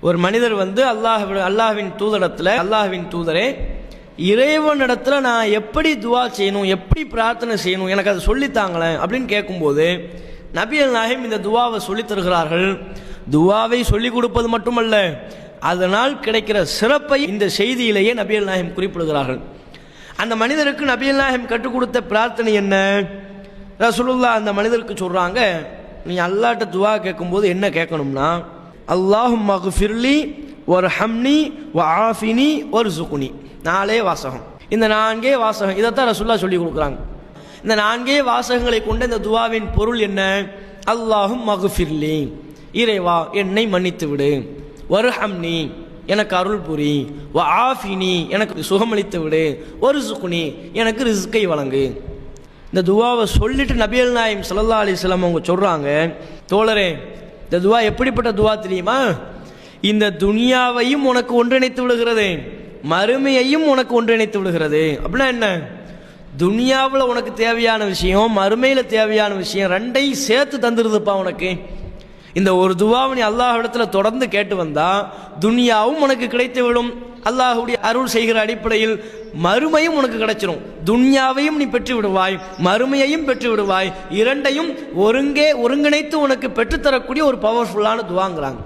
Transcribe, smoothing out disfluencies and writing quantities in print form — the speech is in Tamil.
ஒரு மனிதர் வந்து அல்லாஹ்வின் தூதரிடத்துல, அல்லாஹ்வின் தூதரே, இறைவனிடத்துல நான் எப்படி துவா செய்யணும், எப்படி பிரார்த்தனை செய்யணும், எனக்கு அதை சொல்லித்தாங்களேன் அப்படின்னு கேட்கும்போது நபிகள் நாயகம் இந்த துவாவை சொல்லித் தருகிறார்கள். துவாவை சொல்லிக் கொடுப்பது மட்டுமல்ல, அதனால் கிடைக்கிற சிறப்பை இந்த செய்தியிலேயே நபிகள் நாயகம் குறிப்பிடுகிறார்கள். அந்த மனிதருக்கு நபிகள் நாயகம் கற்றுக் கொடுத்த பிரார்த்தனை என்ன? ரசூலுல்லாஹ் அந்த மனிதருக்கு சொல்றாங்க, நீ அல்லாஹ்ட்ட துவா கேட்கும்போது என்ன கேட்கணும்னா, அல்லாஹும்ம ஃபிர்லி வர்ஹம்னி வஆஃபினி வர்ஸுக்னி. 4 வாசகம். இந்த 4 வாசகம் இதைத்தான் ரசூலுல்லாஹ் சொல்லி கொடுக்குறாங்க. இந்த 4 வாசகங்களை கொண்ட இந்த துவாவின் பொருள் என்ன? அல்லாஹும்ம ஃபிர்லி, இறைவா என்னை மன்னித்து விடு, வர்ஹம்னி எனக்கு அருள் புரி, வஆஃபினி எனக்கு சுகமளித்து விடு, வர்ஸுக்னி எனக்கு ரிஸ்கை வழங்கு. இந்த துவாவை சொல்லிட்டு நபிகள் நாயகம் ஸல்லல்லாஹு அலைஹி வஸல்லம் அவங்க சொல்றாங்க, தோழரே இந்த துவா எப்படிப்பட்ட துவா தெரியுமா? இந்த துனியாவையும் உனக்கு ஒன்றிணைத்து விடுகிறது, மறுமையையும் உனக்கு ஒன்றிணைத்து விடுகிறது. அப்படின்னா என்ன? துனியாவில் உனக்கு தேவையான விஷயம், மறுமையில் தேவையான விஷயம், ரெண்டையும் சேர்த்து தந்துருதுப்பா உனக்கு. இந்த ஒரு துவாவை நீ அல்லாஹ்விடத்துல தொடர்ந்து கேட்டு வந்தா துனியாவும் உனக்கு கிடைத்து விடும், அல்லாஹ்வுடைய அருள் செய்கிற அடிப்படையில் மறுமையும் உனக்கு கிடைச்சிடும். துன்யாவையும் நீ பெற்று விடுவாய், மறுமையையும் பெற்று விடுவாய். இரண்டையும் ஒருங்கிணைத்து உனக்கு பெற்றுத்தரக்கூடிய ஒரு பவர்ஃபுல்லான துவாங்கிறாங்க.